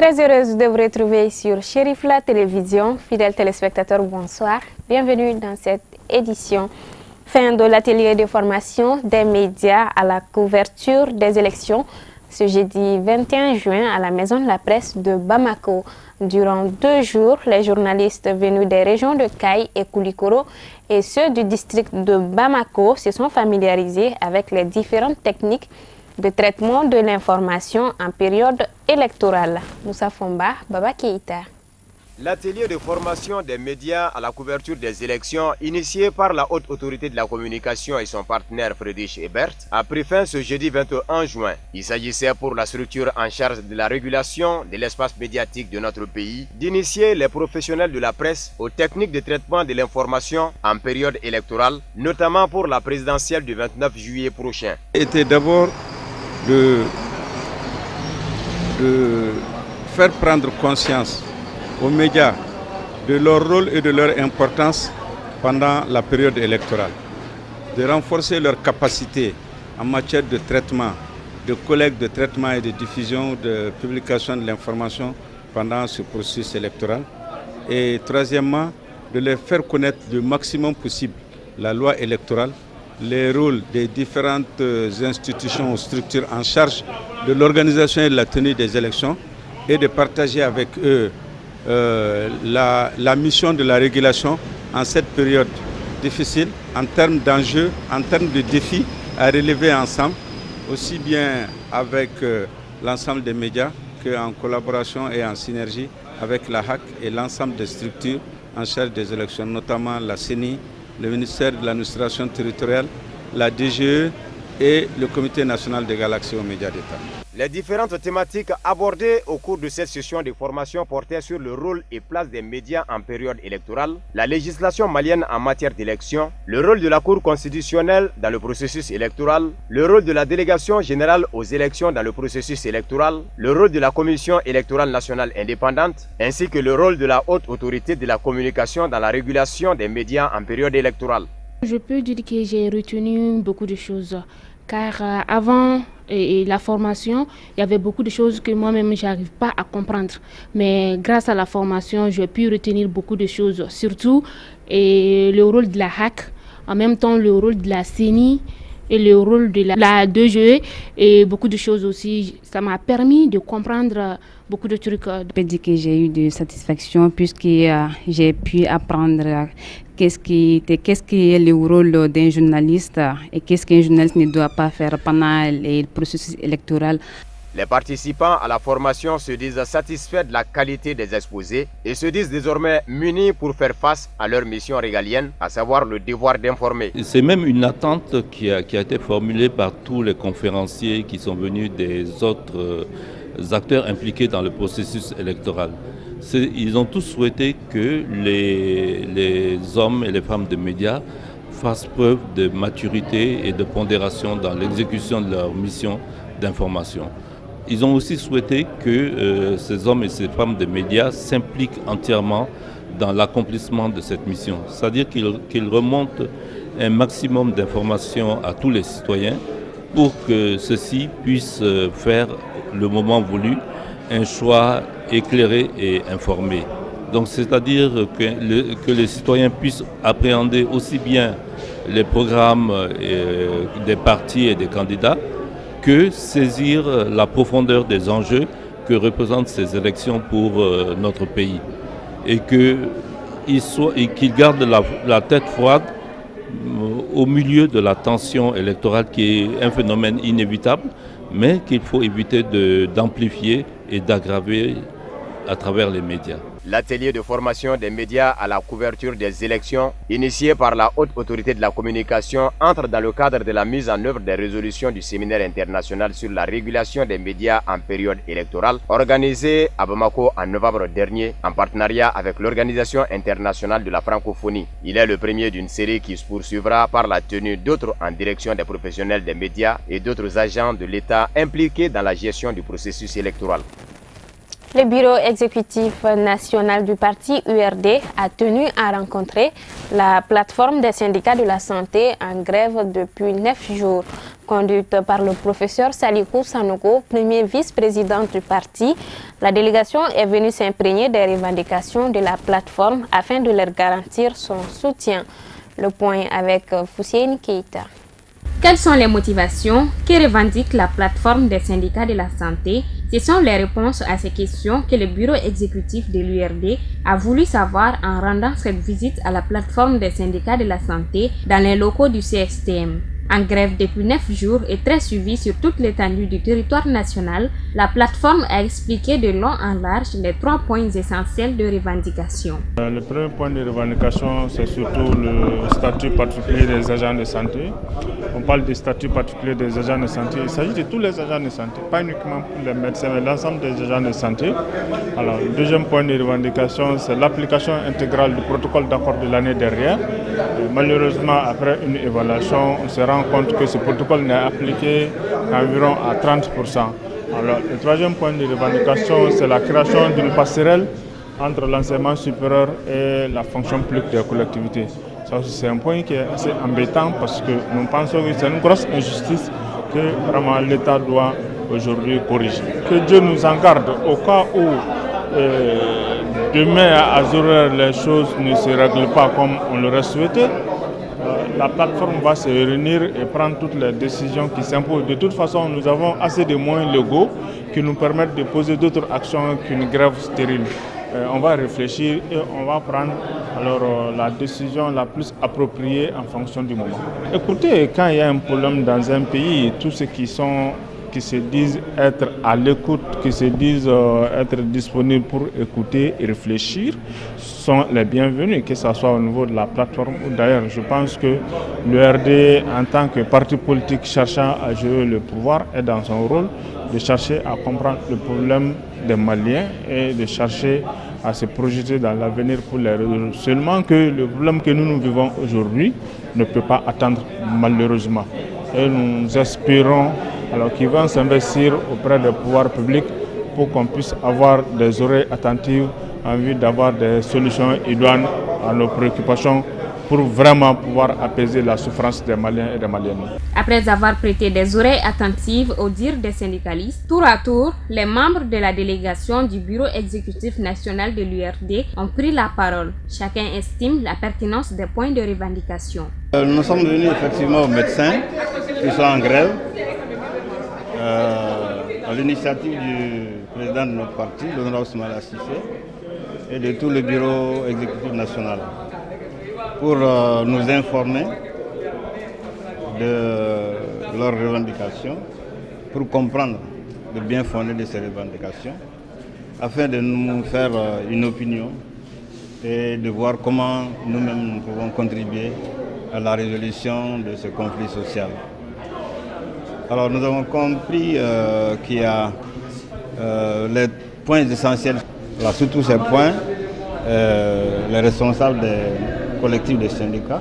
Très heureuse de vous retrouver sur Chérif la télévision. Fidèles téléspectateurs, bonsoir. Bienvenue dans cette édition. Fin de l'atelier de formation des médias à la couverture des élections ce jeudi 21 juin à la Maison de la Presse de Bamako. Durant 2 jours, les journalistes venus des régions de Kaï et Koulikoro et ceux du district de Bamako se sont familiarisés avec les différentes techniques de traitement de l'information en période électorale. Moussa Fomba, Baba Keïta. L'atelier de formation des médias à la couverture des élections, initié par la Haute Autorité de la Communication et son partenaire Friedrich Ebert, a pris fin ce jeudi 21 juin. Il s'agissait pour la structure en charge de la régulation de l'espace médiatique de notre pays d'initier les professionnels de la presse aux techniques de traitement de l'information en période électorale, notamment pour la présidentielle du 29 juillet prochain. Était d'abord de faire prendre conscience aux médias de leur rôle et de leur importance pendant la période électorale, de renforcer leur capacité en matière de traitement, de collecte, de traitement et de diffusion, de publication de l'information pendant ce processus électoral. Et troisièmement, de les faire connaître le maximum possible la loi électorale, les rôles des différentes institutions ou structures en charge de l'organisation et de la tenue des élections et de partager avec eux la mission de la régulation en cette période difficile en termes d'enjeux, en termes de défis à relever ensemble, aussi bien avec l'ensemble des médias qu'en collaboration et en synergie avec la HAC et l'ensemble des structures en charge des élections, notamment la CENI, le ministère de l'administration territoriale, la DGE et le Comité national des galaxies aux médias d'État. Les différentes thématiques abordées au cours de cette session de formation portaient sur le rôle et place des médias en période électorale, la législation malienne en matière d'élection, le rôle de la Cour constitutionnelle dans le processus électoral, le rôle de la délégation générale aux élections dans le processus électoral, le rôle de la Commission électorale nationale indépendante, ainsi que le rôle de la Haute Autorité de la Communication dans la régulation des médias en période électorale. Je peux dire que j'ai retenu beaucoup de choses, car avant la formation, il y avait beaucoup de choses que moi-même, je n'arrive pas à comprendre. Mais grâce à la formation, j'ai pu retenir beaucoup de choses, surtout le rôle de la HAC, en même temps le rôle de la CENI et le rôle de la DGE et beaucoup de choses aussi. Ça m'a permis de comprendre beaucoup de trucs. Je peux dire que j'ai eu de satisfaction puisque j'ai pu apprendre qu'est-ce qui est le rôle d'un journaliste et qu'est-ce qu'un journaliste ne doit pas faire pendant le processus électoral. Les participants à la formation se disent satisfaits de la qualité des exposés et se disent désormais munis pour faire face à leur mission régalienne, à savoir le devoir d'informer. C'est même une attente qui a été formulée par tous les conférenciers qui sont venus des autres acteurs impliqués dans le processus électoral. Ils ont tous souhaité que les hommes et les femmes de médias fassent preuve de maturité et de pondération dans l'exécution de leur mission d'information. Ils ont aussi souhaité que ces hommes et ces femmes de médias s'impliquent entièrement dans l'accomplissement de cette mission. C'est-à-dire qu'ils remontent un maximum d'informations à tous les citoyens pour que ceux-ci puissent faire le moment voulu un choix éclairé et informé. Donc c'est-à-dire que les citoyens puissent appréhender aussi bien les programmes des partis et des candidats que saisir la profondeur des enjeux que représentent ces élections pour notre pays. Et qu'ils gardent la tête froide au milieu de la tension électorale qui est un phénomène inévitable, mais qu'il faut éviter d'amplifier et d'aggraver à travers les médias. L'atelier de formation des médias à la couverture des élections, initié par la Haute Autorité de la Communication, entre dans le cadre de la mise en œuvre des résolutions du séminaire international sur la régulation des médias en période électorale, organisé à Bamako en novembre dernier, en partenariat avec l'Organisation internationale de la francophonie. Il est le premier d'une série qui se poursuivra par la tenue d'autres en direction des professionnels des médias et d'autres agents de l'État impliqués dans la gestion du processus électoral. Le bureau exécutif national du parti URD a tenu à rencontrer la plateforme des syndicats de la santé en grève depuis 9 jours. Conduite par le professeur Salikou Sanogo, premier vice-président du parti, la délégation est venue s'imprégner des revendications de la plateforme afin de leur garantir son soutien. Le point avec Fousseine Keita. Quelles sont les motivations que revendique la plateforme des syndicats de la santé? Ce sont les réponses à ces questions que le bureau exécutif de l'URD a voulu savoir en rendant cette visite à la plateforme des syndicats de la santé dans les locaux du CSTM. En grève depuis 9 jours et très suivie sur toute l'étendue du territoire national, la plateforme a expliqué de long en large les 3 points essentiels de revendication. Le premier point de revendication, c'est surtout le statut particulier des agents de santé. On parle du statut particulier des agents de santé. Il s'agit de tous les agents de santé, pas uniquement pour les médecins, mais l'ensemble des agents de santé. Alors, le deuxième point de revendication, c'est l'application intégrale du protocole d'accord de l'année dernière. Malheureusement, après une évaluation, on se rend compte que ce protocole n'est appliqué qu'environ à 30%. Alors, le troisième point de revendication, c'est la création d'une passerelle entre l'enseignement supérieur et la fonction publique des collectivités. Ça aussi, c'est un point qui est assez embêtant parce que nous pensons que c'est une grosse injustice que vraiment l'État doit aujourd'hui corriger. Que Dieu nous en garde au cas où demain à Azoureur les choses ne se règlent pas comme on l'aurait souhaité. La plateforme va se réunir et prendre toutes les décisions qui s'imposent. De toute façon, nous avons assez de moyens légaux qui nous permettent de poser d'autres actions qu'une grève stérile. On va réfléchir et on va prendre la décision la plus appropriée en fonction du moment. Écoutez, quand il y a un problème dans un pays, tous ceux qui se disent être à l'écoute, qui se disent être disponibles pour écouter et réfléchir, sont les bienvenus, que ce soit au niveau de la plateforme ou d'ailleurs. Je pense que l'URD, en tant que parti politique cherchant à jouer le pouvoir, est dans son rôle de chercher à comprendre le problème des Maliens et de chercher à se projeter dans l'avenir pour les résoudre. Seulement que le problème que nous vivons aujourd'hui ne peut pas attendre malheureusement. Et nous espérons qu'ils vont s'investir auprès des pouvoirs publics pour qu'on puisse avoir des oreilles attentives en vue d'avoir des solutions idoines à nos préoccupations pour vraiment pouvoir apaiser la souffrance des Maliens et des Maliennes. Après avoir prêté des oreilles attentives aux dires des syndicalistes, tour à tour, les membres de la délégation du bureau exécutif national de l'URD ont pris la parole. Chacun estime la pertinence des points de revendication. Nous sommes venus effectivement aux médecins qui sont en grève à l'initiative du président de notre parti, l'honorable Soumaïla Cissé, et de tout le bureau exécutif national, pour nous informer de leurs revendications, pour comprendre le bien fondé de ces revendications, afin de nous faire une opinion et de voir comment nous-mêmes nous pouvons contribuer à la résolution de ce conflit social. Alors nous avons compris qu'il y a les points essentiels. Alors, sur tous ces points, les responsables des collectifs des syndicats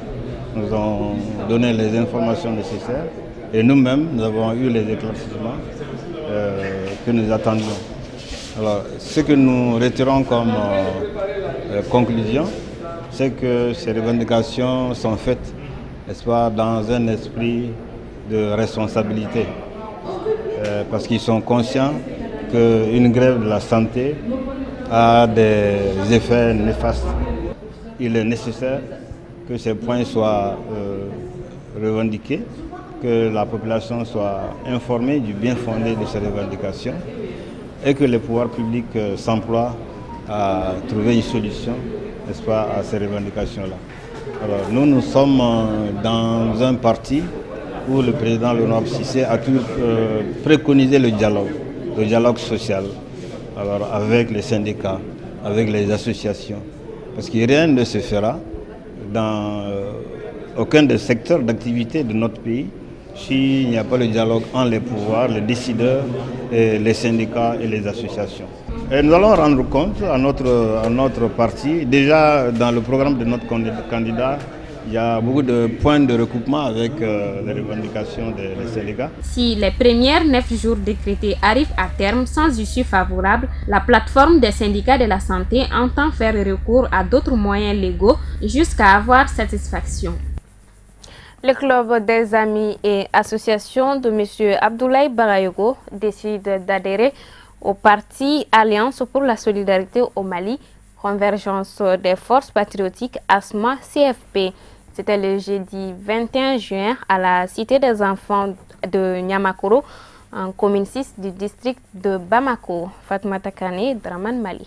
nous ont donné les informations nécessaires et nous-mêmes, nous avons eu les éclaircissements que nous attendions. Alors, ce que nous retirons comme conclusion, c'est que ces revendications sont faites, n'est-ce pas, dans un esprit de responsabilité, parce qu'ils sont conscients qu'une grève de la santé a des effets néfastes. Il est nécessaire que ces points soient revendiqués, que la population soit informée du bien fondé de ces revendications et que les pouvoirs publics s'emploient à trouver une solution, n'est-ce pas, à ces revendications-là. Alors nous sommes dans un parti où le président l'honorable Cissé a toujours préconisé le dialogue social, alors avec les syndicats, avec les associations, parce que rien ne se fera dans aucun des secteurs d'activité de notre pays s'il n'y a pas le dialogue entre les pouvoirs, les décideurs, et les syndicats et les associations. Et nous allons rendre compte à notre parti, déjà dans le programme de notre candidat, Il y a beaucoup de points de recoupement avec les revendications des syndicats. Si les premières 9 jours décrétés arrivent à terme sans issue favorable, la plateforme des syndicats de la santé entend faire recours à d'autres moyens légaux jusqu'à avoir satisfaction. Le club des amis et associations de M. Abdoulaye Bagayogo décide d'adhérer au parti Alliance pour la solidarité au Mali, Convergence des forces patriotiques ASMA CFP. C'était le jeudi 21 juin à la Cité des enfants de Niamakoro, en commune 6 du district de Bamako. Fatmata Kane, Draman Mali.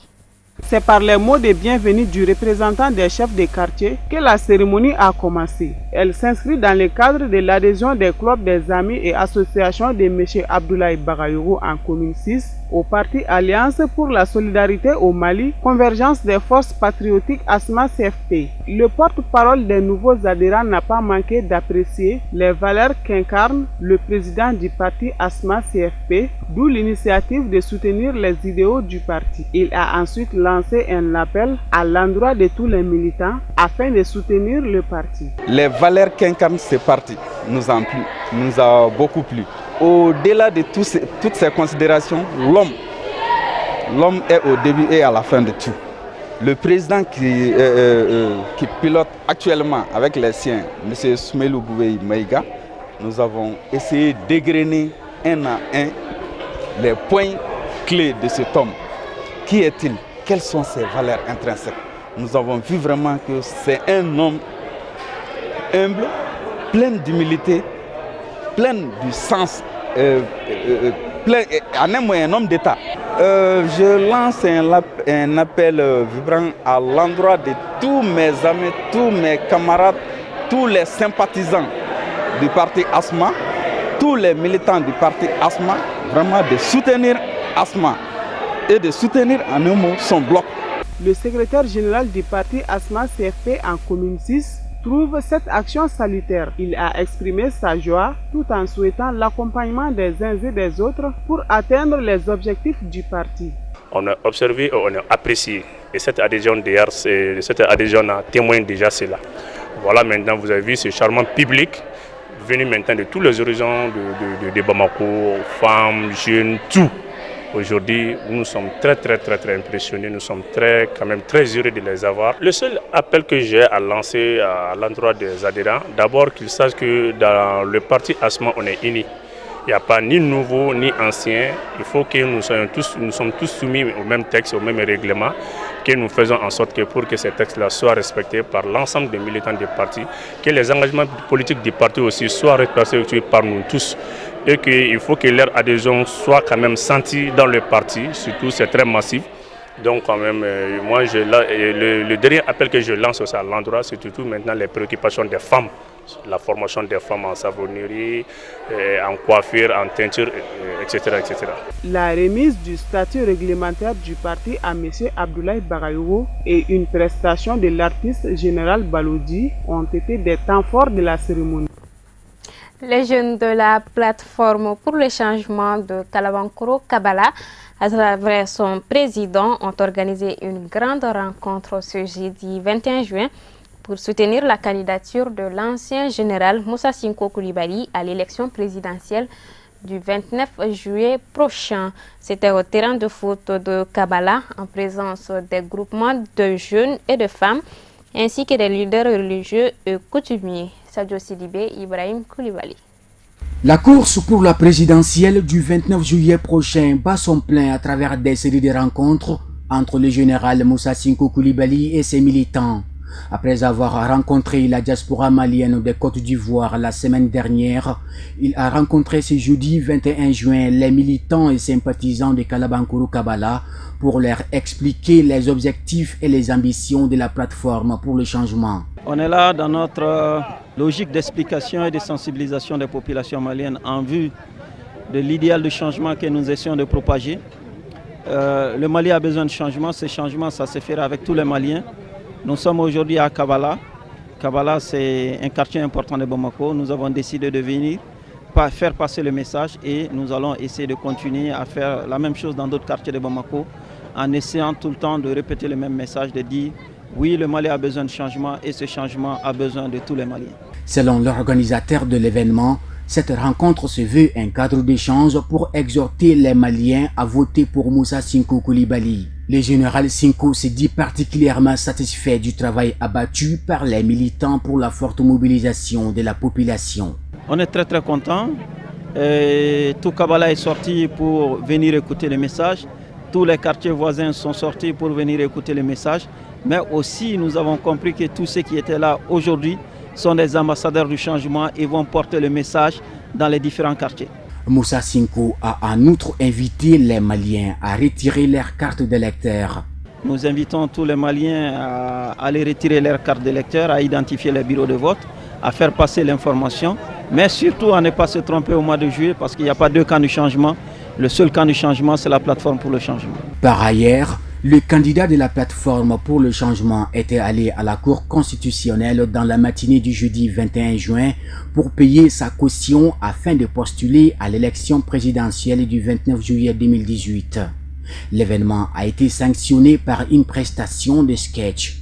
C'est par les mots de bienvenue du représentant des chefs de quartier que la cérémonie a commencé. Elle s'inscrit dans le cadre de l'adhésion des clubs des amis et associations de M. Abdoulaye Bagayogo en commune 6 au parti Alliance pour la solidarité au Mali, Convergence des forces patriotiques ASMA CFP. Le porte-parole des nouveaux adhérents n'a pas manqué d'apprécier les valeurs qu'incarne le président du parti ASMA CFP, d'où l'initiative de soutenir les idéaux du parti. Il a ensuite lancé un appel à l'endroit de tous les militants afin de soutenir le parti. Les valeurs qu'incarne ce parti nous a beaucoup plu. Au-delà de toutes ces considérations, l'homme est au début et à la fin de tout. Le président qui pilote actuellement avec les siens, M. Soumelou Boubei Maïga, nous avons essayé d'égrener un à un les points clés de cet homme. Qui est-il? Quelles sont ses valeurs intrinsèques? Nous avons vu vraiment que c'est un homme humble, plein d'humilité, plein du sens, en un mot, un homme d'État. Je lance un appel vibrant à l'endroit de tous mes amis, tous mes camarades, tous les sympathisants du parti ASMA, tous les militants du parti ASMA, vraiment de soutenir ASMA et de soutenir en un mot son bloc. Le secrétaire général du parti ASMA CFP en commune 6 trouve cette action salutaire. Il a exprimé sa joie tout en souhaitant l'accompagnement des uns et des autres pour atteindre les objectifs du parti. On a observé et on a apprécié. Et cette adhésion d'hier, cette adhésion a témoigné déjà cela. Voilà, maintenant vous avez vu ce charmant public venu maintenant de tous les horizons de Bamako, femmes, jeunes, tout. Aujourd'hui, nous sommes très impressionnés, nous sommes quand même très heureux de les avoir. Le seul appel que j'ai à lancer à l'endroit des adhérents, d'abord qu'ils sachent que dans le parti ASMA, on est unis. Il n'y a pas ni nouveau ni ancien. Il faut que nous sommes tous soumis au même texte, au même règlement, que nous faisons en sorte que pour que ces textes-là soient respectés par l'ensemble des militants du parti, que les engagements politiques du parti aussi soient respectés par nous tous. Et qu'il faut que leur adhésion soit quand même sentie dans le parti, surtout c'est très massif. Donc quand même, moi le dernier appel que je lance aussi à l'endroit, c'est surtout maintenant les préoccupations des femmes, la formation des femmes en savonnerie, en coiffure, en teinture, etc., etc. La remise du statut réglementaire du parti à M. Abdoulaye Bagayogo et une prestation de l'artiste général Baloudi ont été des temps forts de la cérémonie. Les jeunes de la plateforme pour le changement de Kalabankoro Kabala, à travers son président, ont organisé une grande rencontre ce jeudi 21 juin pour soutenir la candidature de l'ancien général Moussa Sinko Coulibaly à l'élection présidentielle du 29 juillet prochain. C'était au terrain de foot de Kabala en présence des groupements de jeunes et de femmes ainsi que des leaders religieux et coutumiers. Sadio Sidibé, Ibrahim Koulibaly. La course pour la présidentielle du 29 juillet prochain bat son plein à travers des séries de rencontres entre le général Moussa Sinko Coulibaly et ses militants. Après avoir rencontré la diaspora malienne des Côtes d'Ivoire la semaine dernière, il a rencontré ce jeudi 21 juin les militants et sympathisants de Kalabankoro Kabala pour leur expliquer les objectifs et les ambitions de la plateforme pour le changement. On est là dans notre logique d'explication et de sensibilisation des populations maliennes en vue de l'idéal de changement que nous essayons de propager. Le Mali a besoin de changement. Ce changement, ça se fera avec tous les Maliens. Nous sommes aujourd'hui à Kabala. Kabala, c'est un quartier important de Bamako. Nous avons décidé de venir faire passer le message et nous allons essayer de continuer à faire la même chose dans d'autres quartiers de Bamako en essayant tout le temps de répéter le même message, de dire oui, le Mali a besoin de changement et ce changement a besoin de tous les Maliens. Selon l'organisateur de l'événement, cette rencontre se veut un cadre d'échange pour exhorter les Maliens à voter pour Moussa Sinko Coulibaly. Le général Sinko se dit particulièrement satisfait du travail abattu par les militants pour la forte mobilisation de la population. On est très content. Tout Kabbalah est sorti pour venir écouter les messages. Tous les quartiers voisins sont sortis pour venir écouter les messages. Mais aussi, nous avons compris que tous ceux qui étaient là aujourd'hui sont des ambassadeurs du changement et vont porter le message dans les différents quartiers. Moussa Sinko a en outre invité les Maliens à retirer leurs cartes d'électeurs. Nous invitons tous les Maliens à aller retirer leurs cartes d'électeurs, à identifier les bureaux de vote, à faire passer l'information, mais surtout à ne pas se tromper au mois de juillet parce qu'il n'y a pas deux camps du changement. Le seul camp du changement, c'est la plateforme pour le changement. Par ailleurs, le candidat de la plateforme pour le changement était allé à la Cour constitutionnelle dans la matinée du jeudi 21 juin pour payer sa caution afin de postuler à l'élection présidentielle du 29 juillet 2018. L'événement a été sanctionné par une prestation de sketch.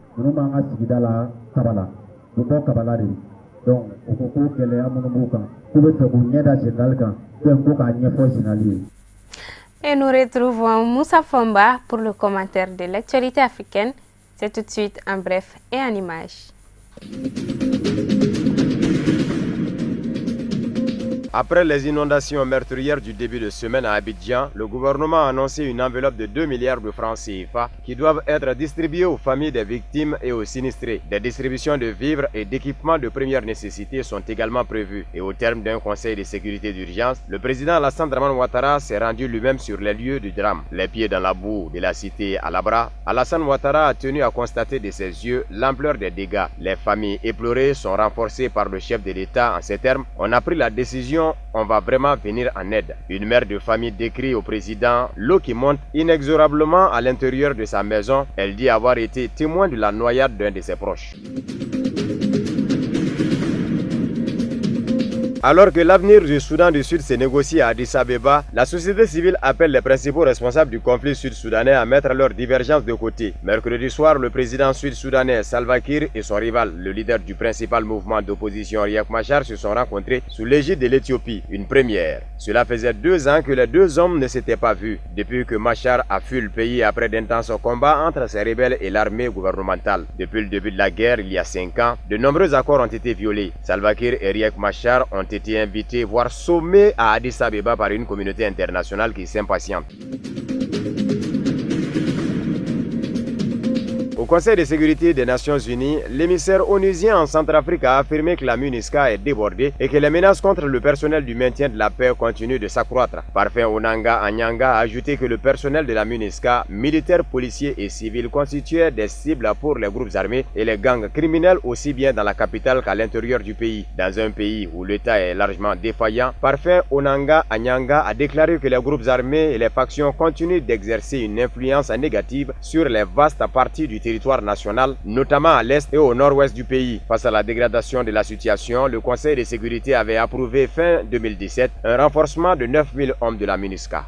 Et nous retrouvons Moussa Fomba pour le commentaire de l'actualité africaine. C'est tout de suite en bref et en images. Après les inondations meurtrières du début de semaine à Abidjan, le gouvernement a annoncé une enveloppe de 2 milliards de francs CFA qui doivent être distribués aux familles des victimes et aux sinistrés. Des distributions de vivres et d'équipements de première nécessité sont également prévues. Et au terme d'un conseil de sécurité d'urgence, le président Alassane Dramane Ouattara s'est rendu lui-même sur les lieux du drame. Les pieds dans la boue de la cité Alabra, Alassane Ouattara a tenu à constater de ses yeux l'ampleur des dégâts. Les familles éplorées sont renforcées par le chef de l'État en ces termes. On a pris la décision, on va vraiment venir en aide. Une mère de famille décrit au président l'eau qui monte inexorablement à l'intérieur de sa maison. Elle dit avoir été témoin de la noyade d'un de ses proches. Alors que l'avenir du Soudan du Sud se négocie à Addis Abeba, la société civile appelle les principaux responsables du conflit sud-soudanais à mettre leurs divergences de côté. Mercredi soir, le président sud-soudanais Salva Kiir et son rival, le leader du principal mouvement d'opposition Riek Machar, se sont rencontrés sous l'égide de l'Éthiopie, une première. Cela faisait 2 ans que les deux hommes ne s'étaient pas vus, depuis que Machar a fui le pays après d'intenses combats entre ses rebelles et l'armée gouvernementale. Depuis le début de la guerre, il y a 5 ans, de nombreux accords ont été violés. Salva Kiir et Riek Machar ont été invités, voire sommés à Addis Abeba par une communauté internationale qui s'impatiente. Au Conseil de sécurité des Nations Unies, l'émissaire onusien en Centrafrique a affirmé que la MINUSCA est débordée et que les menaces contre le personnel du maintien de la paix continuent de s'accroître. Parfait Onanga Anyanga a ajouté que le personnel de la MINUSCA, militaires, policiers et civils, constituait des cibles pour les groupes armés et les gangs criminels aussi bien dans la capitale qu'à l'intérieur du pays. Dans un pays où l'État est largement défaillant, Parfait Onanga Anyanga a déclaré que les groupes armés et les factions continuent d'exercer une influence négative sur les vastes parties du territoire national, notamment à l'est et au nord-ouest du pays. Face à la dégradation de la situation, le Conseil de sécurité avait approuvé fin 2017 un renforcement de 9000 hommes de la MINUSCA.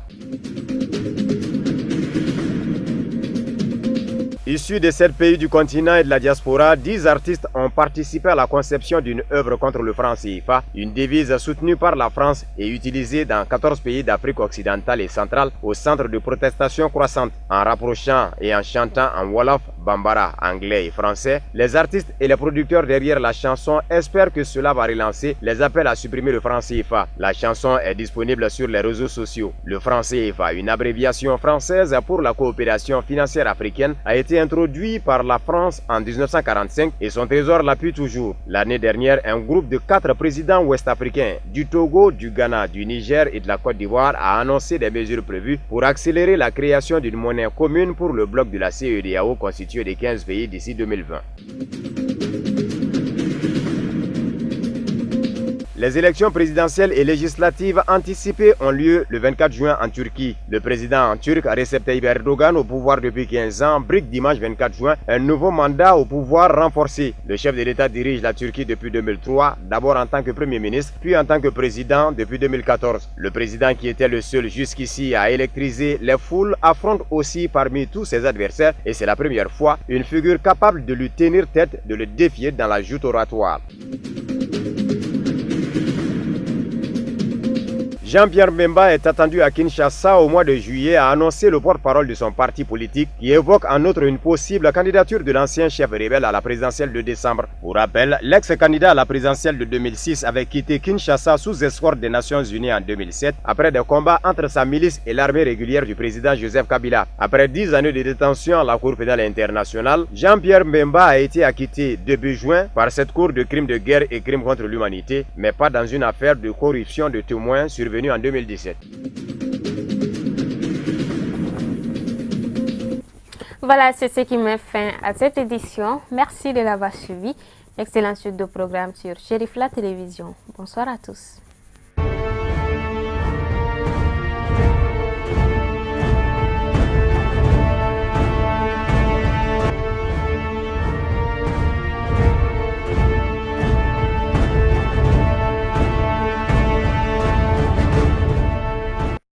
Issus de 7 pays du continent et de la diaspora, 10 artistes ont participé à la conception d'une œuvre contre le franc CFA, une devise soutenue par la France et utilisée dans 14 pays d'Afrique occidentale et centrale au centre de protestation croissante. En rapprochant et en chantant en Wolof, Bambara, anglais et français, les artistes et les producteurs derrière la chanson espèrent que cela va relancer les appels à supprimer le franc CFA. La chanson est disponible sur les réseaux sociaux. Le franc CFA, une abréviation française pour la coopération financière africaine, a été introduit par la France en 1945 et son trésor l'appuie toujours. L'année dernière, un groupe de 4 présidents ouest-africains du Togo, du Ghana, du Niger et de la Côte d'Ivoire a annoncé des mesures prévues pour accélérer la création d'une monnaie commune pour le bloc de la CEDEAO constitué de 15 pays d'ici 2020. Les élections présidentielles et législatives anticipées ont lieu le 24 juin en Turquie. Le président turc Recep Tayyip Erdogan, au pouvoir depuis 15 ans, brigue dimanche 24 juin un nouveau mandat au pouvoir renforcé. Le chef de l'État dirige la Turquie depuis 2003, d'abord en tant que Premier ministre, puis en tant que président depuis 2014. Le président, qui était le seul jusqu'ici à électriser les foules, affronte aussi parmi tous ses adversaires, et c'est la première fois, une figure capable de lui tenir tête, de le défier dans la joute oratoire. Jean-Pierre Bemba est attendu à Kinshasa au mois de juillet, a annoncé le porte-parole de son parti politique, qui évoque en outre une possible candidature de l'ancien chef rebelle à la présidentielle de décembre. Pour rappel, l'ex-candidat à la présidentielle de 2006 avait quitté Kinshasa sous escorte des Nations Unies en 2007, après des combats entre sa milice et l'armée régulière du président Joseph Kabila. Après 10 années de détention à la Cour pénale internationale, Jean-Pierre Bemba a été acquitté début juin par cette cour de crimes de guerre et crimes contre l'humanité, mais pas dans une affaire de corruption de témoins survenue en 2017. Voilà, c'est ce qui met fin à cette édition. Merci de l'avoir suivi. Excellente suite de programmes sur Chérif La Télévision. Bonsoir à tous.